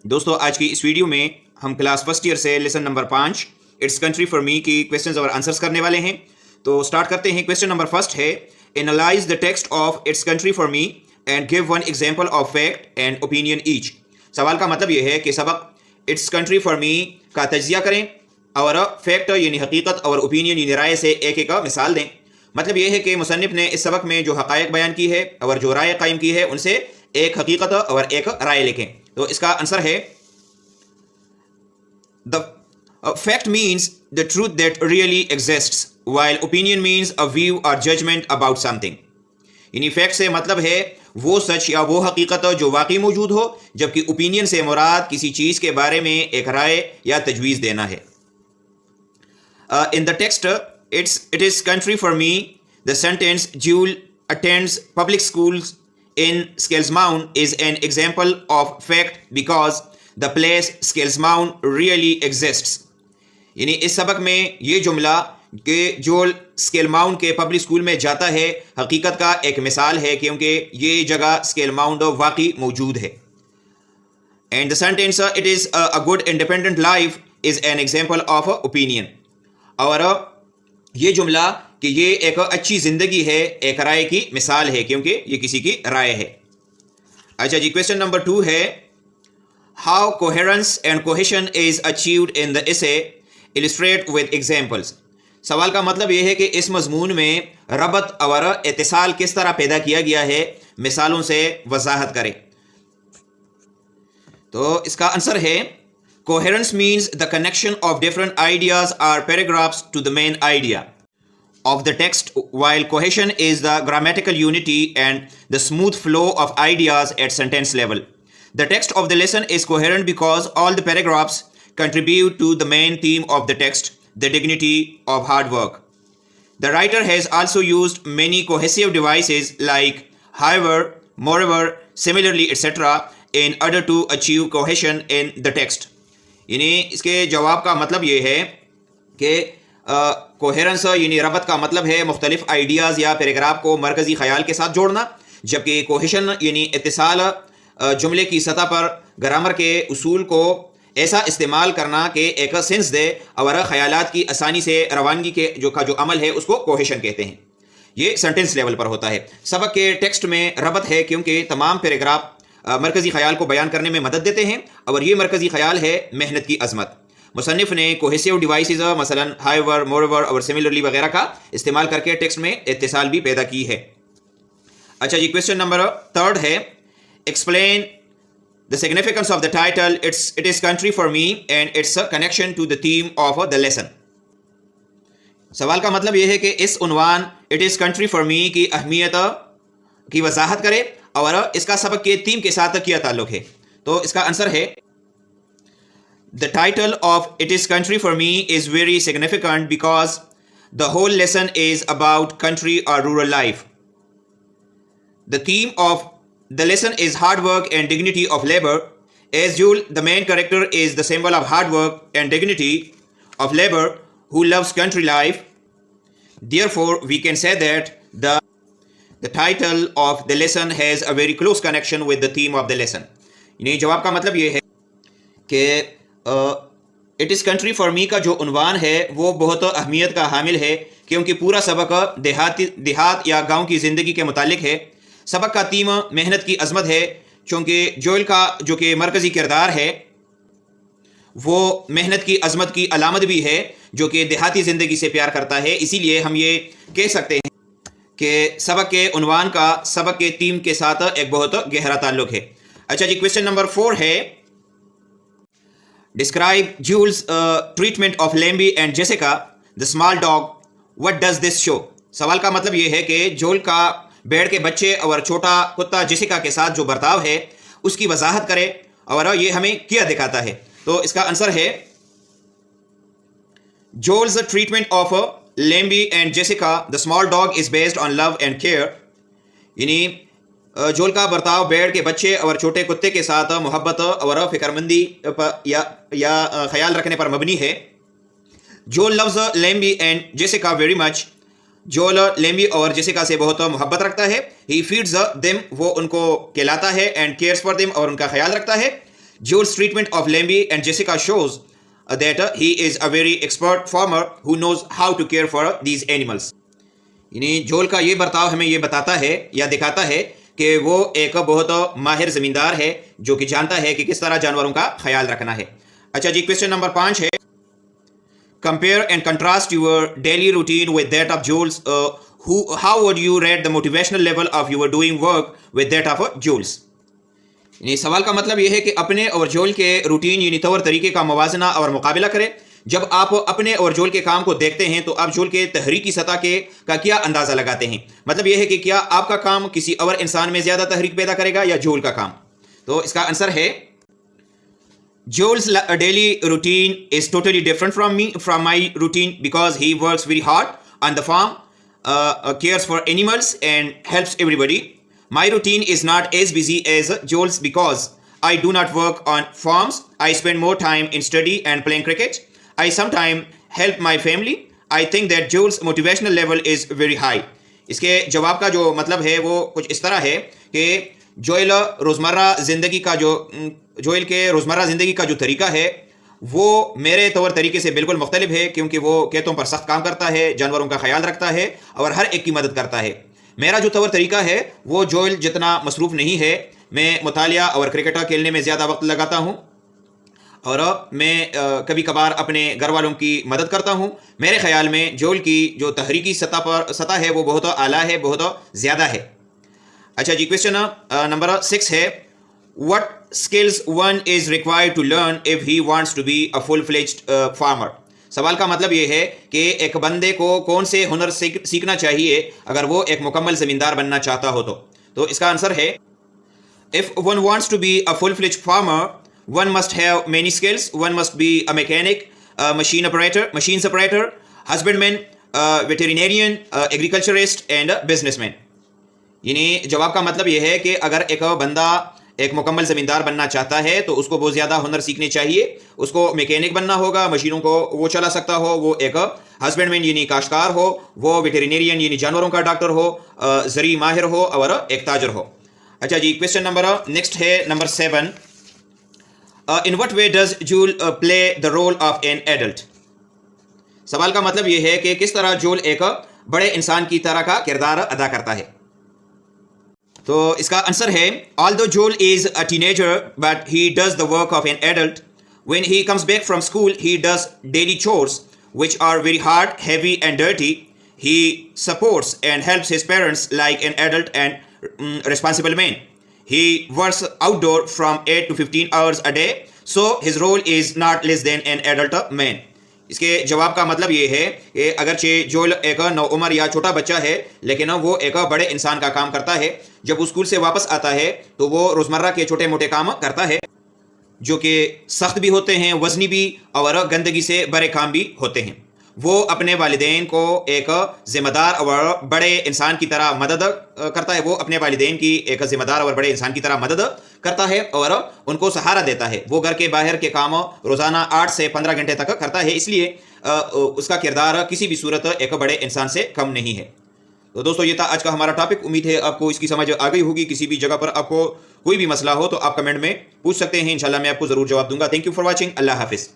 دوستو آج کی اس ویڈیو میں ہم کلاس فرسٹ ایئر سے lesson number 5 it's country for me کی کویسچنز اور آنسرز کرنے والے ہیں. تو سٹارٹ کرتے ہیں. کویسچن نمبر فرسٹ ہے analyse the text of it's country for me and give one example of fact and opinion each. سوال کا مطلب یہ ہے کہ سبق اٹس کنٹری فار می کا تجزیہ کریں اور فیکٹ یعنی حقیقت اور اوپینین یعنی رائے سے ایک ایک مثال دیں. مطلب یہ ہے کہ مصنف نے اس سبق میں جو حقائق بیان کی ہے اور جو رائے قائم کی ہے ان سے ایک حقیقت اور ایک رائے لکھیں. تو اس کا آنسر ہے The fact means the truth that really exists, while opinion means a view or judgment about something. یعنی فیکٹ سے مطلب ہے وہ سچ یا وہ حقیقت جو واقعی موجود ہو، جبکہ اوپینین سے مراد کسی چیز کے بارے میں ایک رائے یا تجویز دینا ہے. In the text, it is country for me, the sentence Jewel attends public schools in Scalesmound is an example of fact because the place Scalesmound really exists. یعنی اس سبق میں یہ جملہ کہ جول اسکیلماؤنڈ کے پبلک اسکول میں جاتا ہے حقیقت کا ایک مثال ہے کیونکہ یہ جگہ اسکیلماؤنڈ واقعی موجود ہے. And the sentence it is a good independent life is an example of opinion. اور یہ جملہ کہ یہ ایک اچھی زندگی ہے ایک رائے کی مثال ہے کیونکہ یہ کسی کی رائے ہے. اچھا جی، کویسچن نمبر 2 ہے How coherence and cohesion is achieved in the essay, illustrate with examples. سوال کا مطلب یہ ہے کہ اس مضمون میں ربط اور اتصال کس طرح پیدا کیا گیا ہے، مثالوں سے وضاحت کریں. تو اس کا آنسر ہے coherence means the connection of different ideas or paragraphs to the main idea of the text, while cohesion is the grammatical unity and the smooth flow of ideas at sentence level. The text of the lesson is coherent because all the paragraphs contribute to the main theme of the text, the dignity of hard work. The writer has also used many cohesive devices like however, moreover, similarly, etc. in order to achieve cohesion in the text. یعنی اس کے جواب کا مطلب یہ ہے کہ کوہیرنس یعنی ربط کا مطلب ہے مختلف آئیڈیاز یا پیراگراف کو مرکزی خیال کے ساتھ جوڑنا، جبکہ کوہیشن یعنی اتصال جملے کی سطح پر گرامر کے اصول کو ایسا استعمال کرنا کہ ایک سینس دے اور خیالات کی آسانی سے روانگی کے جو عمل ہے اس کو کوہیشن کہتے ہیں. یہ سینٹنس لیول پر ہوتا ہے. سبق کے ٹیکسٹ میں ربط ہے کیونکہ تمام پیراگراف مرکزی خیال کو بیان کرنے میں مدد دیتے ہیں اور یہ مرکزی خیال ہے محنت کی عظمت. مصنف نے کوہیسیو ڈیوائسز مثلا ہائیور، مورور اور سملرلی وغیرہ کا استعمال کر کے ٹیکسٹ میں اتصال بھی پیدا کی ہے. اچھا جی، کویسچن نمبر 3 ہے explain the significance of the title it is country for me and its connection to the theme of the lesson. سوال کا مطلب یہ ہے کہ اس عنوان it is country for me کی اہمیت کی وضاحت کرے اور اس کا سبق کے تھیم کے ساتھ کیا تعلق ہے. تو اس کا آنسر ہے The title of it is country for me is very significant because the whole lesson is about country or rural life. The theme of the lesson is hard work and dignity of labor. As Jewel, the main character, is the symbol of hard work and dignity of labor who loves country life. Therefore, we can say that the title of the lesson has a very close connection with the theme of the lesson. یعنی جواب کا مطلب یہ ہے کہ it is country for می کا جو عنوان ہے وہ بہت اہمیت کا حامل ہے کیونکہ پورا سبق دیہات یا گاؤں کی زندگی کے متعلق ہے. سبق کا تھیم محنت کی عظمت ہے چونکہ جوئل کا جو کہ مرکزی کردار ہے وہ محنت کی عظمت کی علامت بھی ہے جو کہ دیہاتی زندگی سے پیار کرتا ہے. اسی لیے ہم یہ کہہ سکتے ہیں کہ سبق کے عنوان کا سبق کے تھیم کے ساتھ ایک بہت گہرا تعلق ہے. اچھا جی، کویسچن نمبر 4 ہے describe Jules treatment of Lamby and Jessica the small dog, what does this show. سوال کا مطلب یہ ہے کہ جول کا بیڑ کے بچے اور چھوٹا کتا جیسیکا کے ساتھ جو برتاؤ ہے اس کی وضاحت کرے اور یہ ہمیں کیا دکھاتا ہے. تو اس کا آنسر ہے Jules treatment of Lamby and Jessica the small dog is based on love and care. یعنی جول کا برتاؤ بیڑ کے بچے اور چھوٹے کتے کے ساتھ محبت اور فکر مندی یا خیال رکھنے پر مبنی ہے. جول لوز لیمبی اینڈ جیسیکا ویری مچ. جول لیمبی اور جیسیکا سے بہت محبت رکھتا ہے. ہی فیڈز دیم، وہ ان کو کھلاتا ہے. اینڈ کیئرس فار دیم، اور ان کا خیال رکھتا ہے. Joel's treatment of Lemby and Jessica shows that he is a very expert farmer who knows how to care for these animals. یعنی جول کا یہ برتاؤ ہمیں یہ بتاتا ہے یا دکھاتا ہے کہ وہ ایک بہت ماہر زمیندار ہے جو کہ جانتا ہے کہ کس طرح جانوروں کا خیال رکھنا ہے. اچھا جی، کویسچن نمبر 5 ہے compare and contrast your daily routine with that of Jules. How would you rate the motivational level of your doing work with that of Jules? یعنی سوال کا مطلب یہ ہے کہ اپنے اور جول کے روٹین یعنی طور طریقے کا موازنہ اور مقابلہ کریں. جب آپ اپنے اور جول کے کام کو دیکھتے ہیں تو آپ جول کے تحریکی سطح کا کیا اندازہ لگاتے ہیں؟ مطلب یہ ہے کہ کیا آپ کا کام کسی اور انسان میں زیادہ تحریک پیدا کرے گا یا جول کا کام؟ تو اس کا آنسر ہے Joel's daily routine is totally different from my routine because he works very hard on the farm, cares for animals and helps everybody. My routine is not as busy as Joel's because I do not work on farms. I spend more time in study and playing cricket. I sometimes help my family. I think that Joel's motivational level is very high. اس کے جواب کا جو مطلب ہے وہ کچھ اس طرح ہے کہ جوئل کے روزمرہ زندگی کا جو طریقہ ہے وہ میرے طور طریقے سے بالکل مختلف ہے، کیونکہ وہ کھیتوں پر سخت کام کرتا ہے، جانوروں کا خیال رکھتا ہے اور ہر ایک کی مدد کرتا ہے. میرا جو طور طریقہ ہے وہ جوئل جتنا مصروف نہیں ہے. میں مطالعہ اور کرکٹ کھیلنے میں زیادہ وقت لگاتا ہوں اور میں کبھی کبھار اپنے گھر والوں کی مدد کرتا ہوں. میرے خیال میں جوئل کی جو تحریکی سطح ہے وہ بہت اعلیٰ ہے، بہت زیادہ ہے. اچھا جی، کویسچن نمبر 6 ہے what skills one is required to learn if he wants to be a full-fledged farmer. سوال کا مطلب یہ ہے کہ ایک بندے کو کون سے ہنر سیکھنا چاہیے اگر وہ ایک مکمل زمیندار بننا چاہتا ہو تو اس کا آنسر ہے if one wants to be a full-fledged farmer one must have many skills. One must be a mechanic, a machine operator, husbandman, veterinarian, agriculturist and a businessman. یعنی جواب کا مطلب یہ ہے کہ اگر ایک بندہ ایک مکمل زمیندار بننا چاہتا ہے تو اس کو بہت زیادہ ہنر سیکھنے چاہیے. اس کو میکینک بننا ہوگا، مشینوں کو وہ چلا سکتا ہو، وہ ایک ہسبینڈ مین یعنی کاشتکار ہو، وہ ویٹرینیرین یعنی جانوروں کا ڈاکٹر ہو، زرعی ماہر ہو اور ایک تاجر ہو. اچھا جی، کویسچن نمبر نیکسٹ ہے number 7. In what way does جول play the role of an adult? سوال کا مطلب یہ ہے کہ کس طرح جول ایک بڑے انسان کی طرح کا کردار ادا کرتا ہے. تو اس کا آنسر ہے although Joel is a teenager but he does the work of an adult. When he comes back from school he does daily chores which are very hard, heavy and dirty. He supports and helps his parents like an adult and responsible man. He works outdoor from 8 to 15 hours a day, so his role is not less than an adult man. اس کے جواب کا مطلب یہ ہے کہ اگرچہ جول ایک نوعمر یا چھوٹا بچہ ہے لیکن وہ ایک بڑے انسان کا کام کرتا ہے. جب وہ اسکول سے واپس آتا ہے تو وہ روزمرہ کے چھوٹے موٹے کام کرتا ہے جو کہ سخت بھی ہوتے ہیں، وزنی بھی اور گندگی سے بھرے کام بھی ہوتے ہیں. وہ اپنے والدین کو ایک ذمہ دار اور بڑے انسان کی طرح مدد کرتا ہے. وہ اپنے والدین کی ایک ذمہ دار اور بڑے انسان کی طرح مدد کرتا ہے اور ان کو سہارا دیتا ہے. وہ گھر کے باہر کے کام روزانہ 8 سے 15 گھنٹے تک کرتا ہے، اس لیے اس کا کردار کسی بھی صورت ایک بڑے انسان سے کم نہیں ہے. تو دوستو یہ تھا آج کا ہمارا ٹاپک. امید ہے آپ کو اس کی سمجھ آ گئی ہوگی. کسی بھی جگہ پر آپ کو کوئی بھی مسئلہ ہو تو آپ کمنٹ میں پوچھ سکتے ہیں، انشاءاللہ میں آپ کو ضرور جواب دوں گا. Thank you for watching. اللہ حافظ.